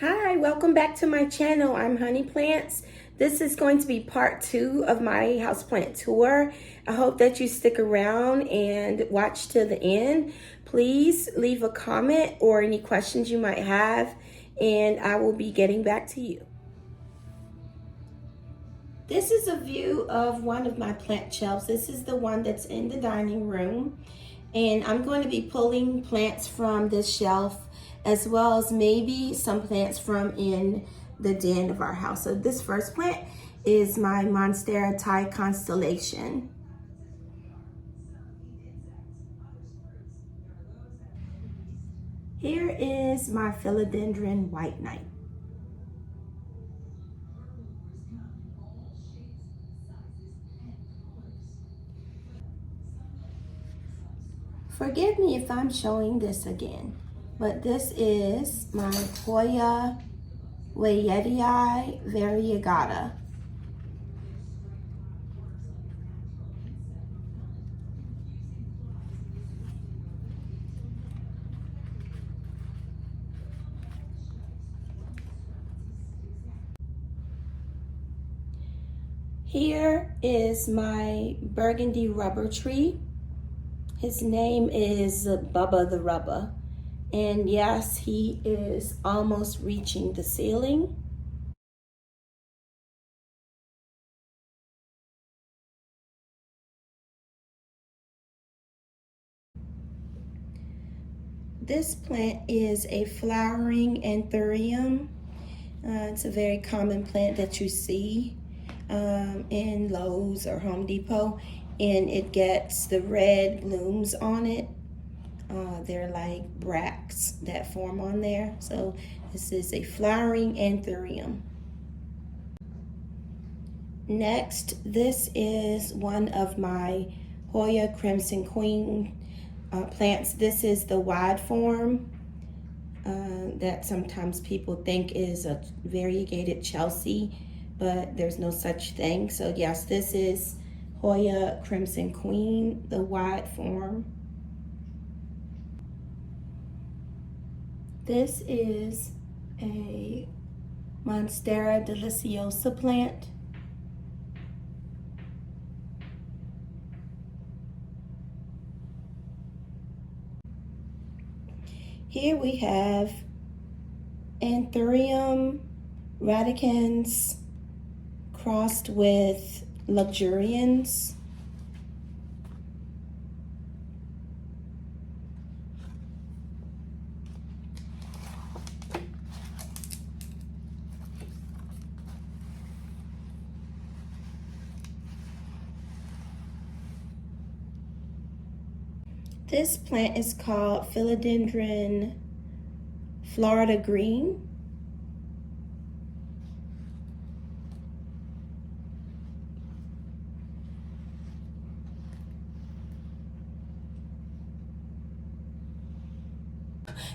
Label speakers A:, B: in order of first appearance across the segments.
A: Hi, welcome back to my channel. I'm Honey Plants. This is going to be part 2 of my houseplant tour. I hope that you stick around and watch to the end. Please leave a comment or any questions you might have, and I will be getting back to you. This is a view of one of my plant shelves. This is the one that's in the dining room. And I'm going to be pulling plants from this shelf as well as maybe some plants from in the den of our house. So this first plant is my Monstera Thai constellation. Here is my philodendron white knight. Forgive me if I'm showing this again, but this is my Hoya variegata. Here is my burgundy rubber tree. His name is Bubba the Rubber. And yes, he is almost reaching the ceiling. This plant is a flowering anthurium. It's a very common plant that you see in Lowe's or Home Depot, and it gets the red blooms on it. They're like bracts that form on there. So this is a flowering anthurium. Next, this is one of my Hoya Crimson Queen plants. This is the wide form that sometimes people think is a variegated Chelsea, but there's no such thing. So yes, this is Hoya Crimson Queen, the wide form. This is a Monstera deliciosa plant. Here we have Anthurium radicans crossed with luxurians. This plant is called Philodendron Florida Green.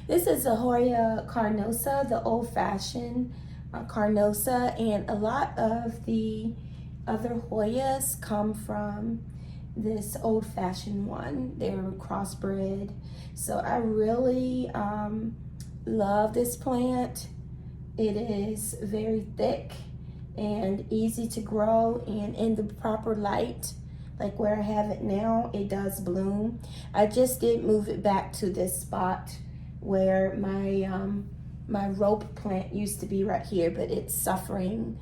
A: This is a Hoya carnosa, the old-fashioned carnosa, and a lot of the other Hoyas come from this old-fashioned one. They're crossbred. So I really love this plant. It is very thick and easy to grow, and in the proper light, like where I have it now, it does bloom. I just did move it back to this spot where my rope plant used to be right here, but it's suffering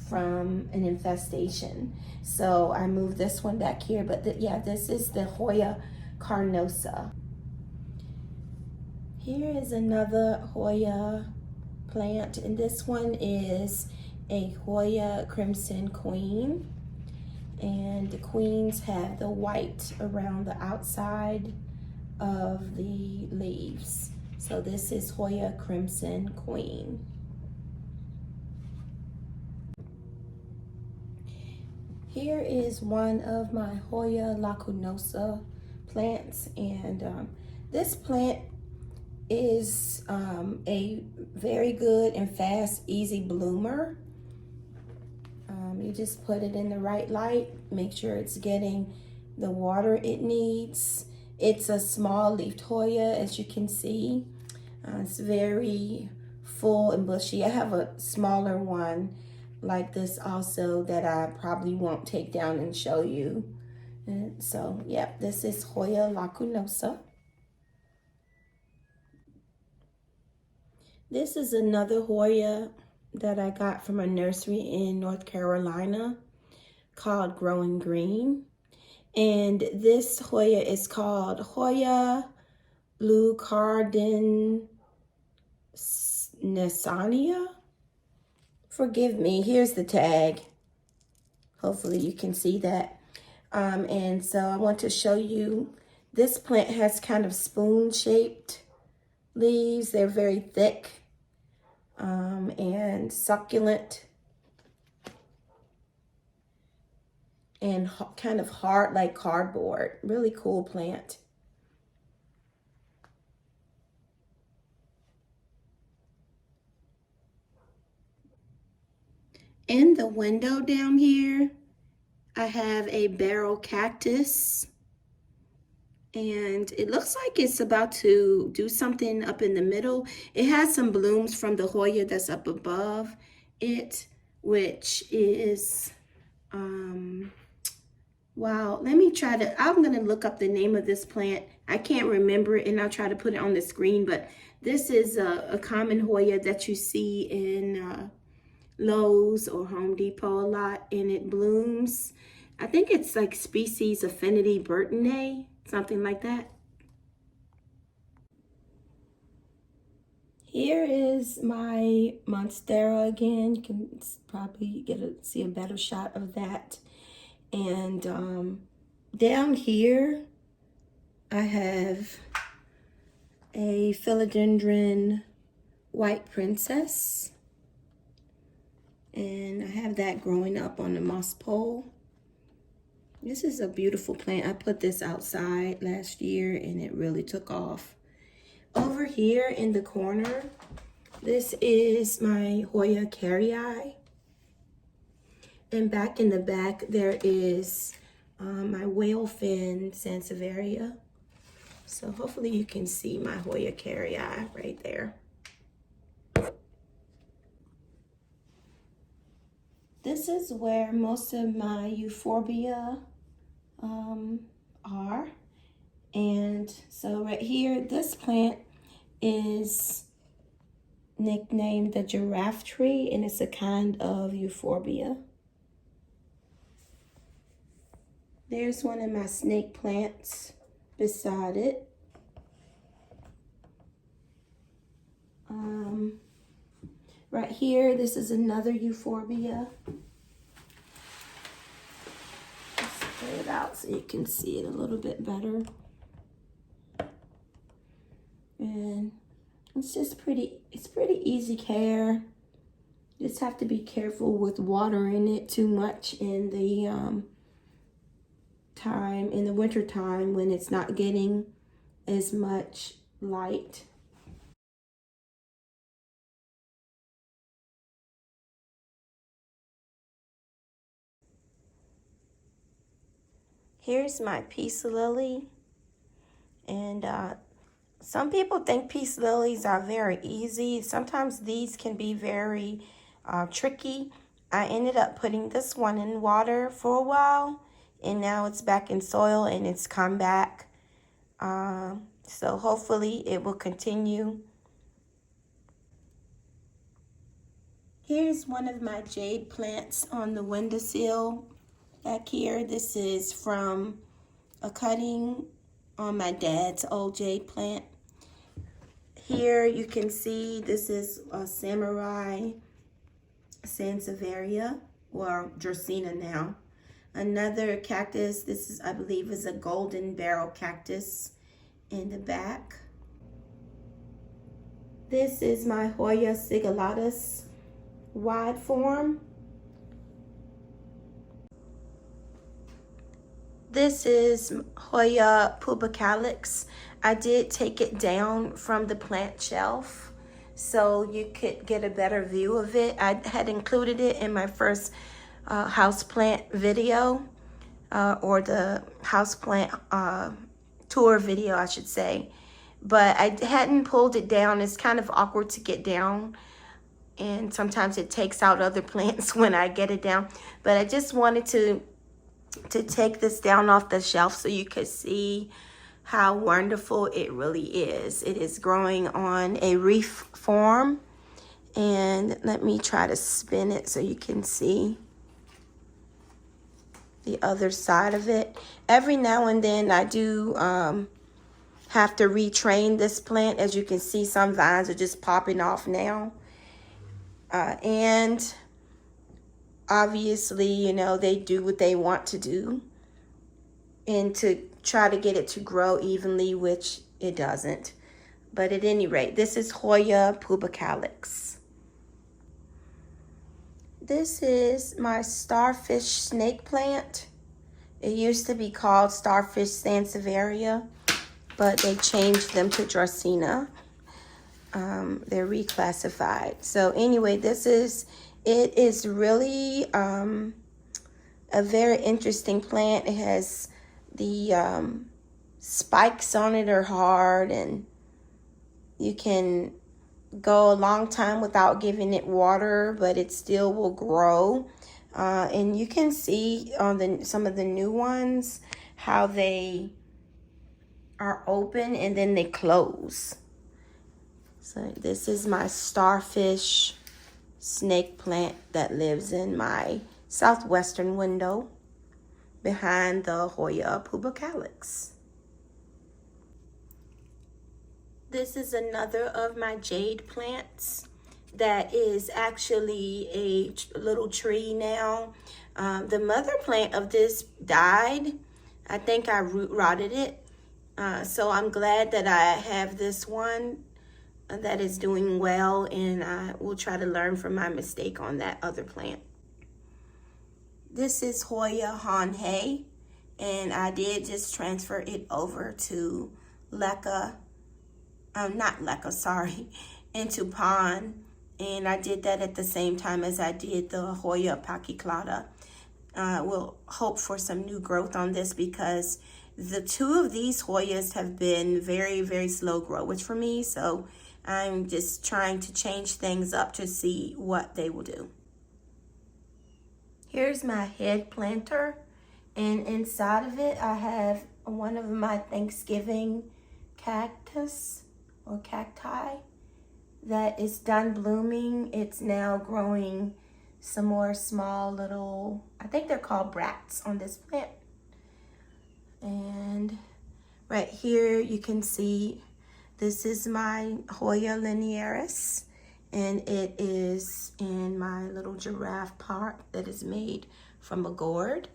A: from an infestation. So I moved this one back here, but yeah, this is the Hoya carnosa. Here is another Hoya plant, and this one is a Hoya Crimson Queen. And the queens have the white around the outside of the leaves. So this is Hoya Crimson Queen. Here is one of my Hoya lacunosa plants, and this plant is a very good and fast, easy bloomer. You just put it in the right light, make sure it's getting the water it needs. It's a small leafed Hoya, as you can see. It's very full and bushy. I have a smaller one like this also that I probably won't take down and show you. And so, yep, this is Hoya lacunosa. This is another Hoya that I got from a nursery in North Carolina called Growing Green. And this Hoya is called Hoya leucardinacea. Forgive me, here's the tag. Hopefully you can see that. And so I want to show you, this plant has kind of spoon-shaped leaves. They're very thick and succulent and kind of hard like cardboard. Really cool plant. In the window down here, I have a barrel cactus, and it looks like it's about to do something up in the middle. It has some blooms from the Hoya that's up above it, which is, wow, let me try to, I'm gonna look up the name of this plant. I can't remember it, and I'll try to put it on the screen, but this is a common Hoya that you see in Lowe's or Home Depot a lot, and it blooms. I think it's like species affinity Burtonae, something like that. Here is my Monstera again. You can probably see a better shot of that. And down here, I have a philodendron white princess. And I have that growing up on the moss pole. This is a beautiful plant. I put this outside last year and it really took off. Over here in the corner, this is my Hoya carrii. And back in the back, there is my whale fin sansevieria. So hopefully you can see my Hoya carrii right there. This is where most of my euphorbia are. And so right here, this plant is nicknamed the giraffe tree, and it's a kind of euphorbia. There's one of my snake plants beside it. Right here, this is another euphorbia. Let's put it out so you can see it a little bit better. And it's just pretty easy care. Just have to be careful with watering it too much in the winter time when it's not getting as much light. Here's my peace lily, and some people think peace lilies are very easy. Sometimes these can be very tricky. I ended up putting this one in water for a while, and now it's back in soil and it's come back. So hopefully it will continue. Here's one of my jade plants on the windowsill back here. This is from a cutting on my dad's old jade plant. Here you can see this is a samurai sansevieria, or Dracaena now. Another cactus, this is, I believe, is a golden barrel cactus in the back. This is my Hoya sigillatus wide form. This is Hoya pubicalix. I did take it down from the plant shelf so you could get a better view of it. I had included it in my first houseplant video, or the houseplant tour video, I should say. but I hadn't pulled it down. It's kind of awkward to get down, and sometimes it takes out other plants when I get it down. But I just wanted to take this down off the shelf so you could see how wonderful it really is. It is growing on a reef form, and let me try to spin it so you can see the other side of it. Every now and then I do have to retrain this plant. As you can see, some vines are just popping off now, and obviously, you know, they do what they want to do, and to try to get it to grow evenly, which it doesn't. But at any rate, this is Hoya pubicalis. This is my starfish snake plant. It used to be called starfish sansevieria, but they changed them to Dracaena. They're reclassified. So anyway, it is really a very interesting plant. It has the spikes on it are hard, and you can go a long time without giving it water, but it still will grow. And you can see on some of the new ones how they are open and then they close. So this is my starfish snake plant that lives in my southwestern window behind the Hoya pubicalis. This is another of my jade plants that is actually a little tree now. The mother plant of this died. I think I root rotted it. So I'm glad that I have this one that is doing well, and I will try to learn from my mistake on that other plant. This is Hoya Hanhei, and I did just transfer it over to into pond, and I did that at the same time as I did the Hoya pachyclada. We'll hope for some new growth on this, because the two of these Hoyas have been very, very slow growers for me, so I'm just trying to change things up to see what they will do. Here's my head planter, and inside of it I have one of my Thanksgiving cactus or cacti that is done blooming. It's now growing some more small little, I think they're called brats on this plant. And right here you can see this is my Hoya linearis, and it is in my little giraffe pot that is made from a gourd.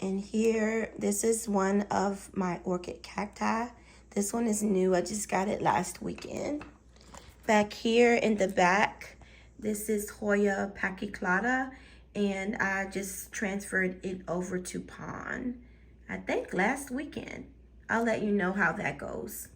A: And here, this is one of my orchid cacti. This one is new. I just got it last weekend. Back here in the back, this is Hoya pachyclada, and I just transferred it over to pond, I think last weekend. I'll let you know how that goes.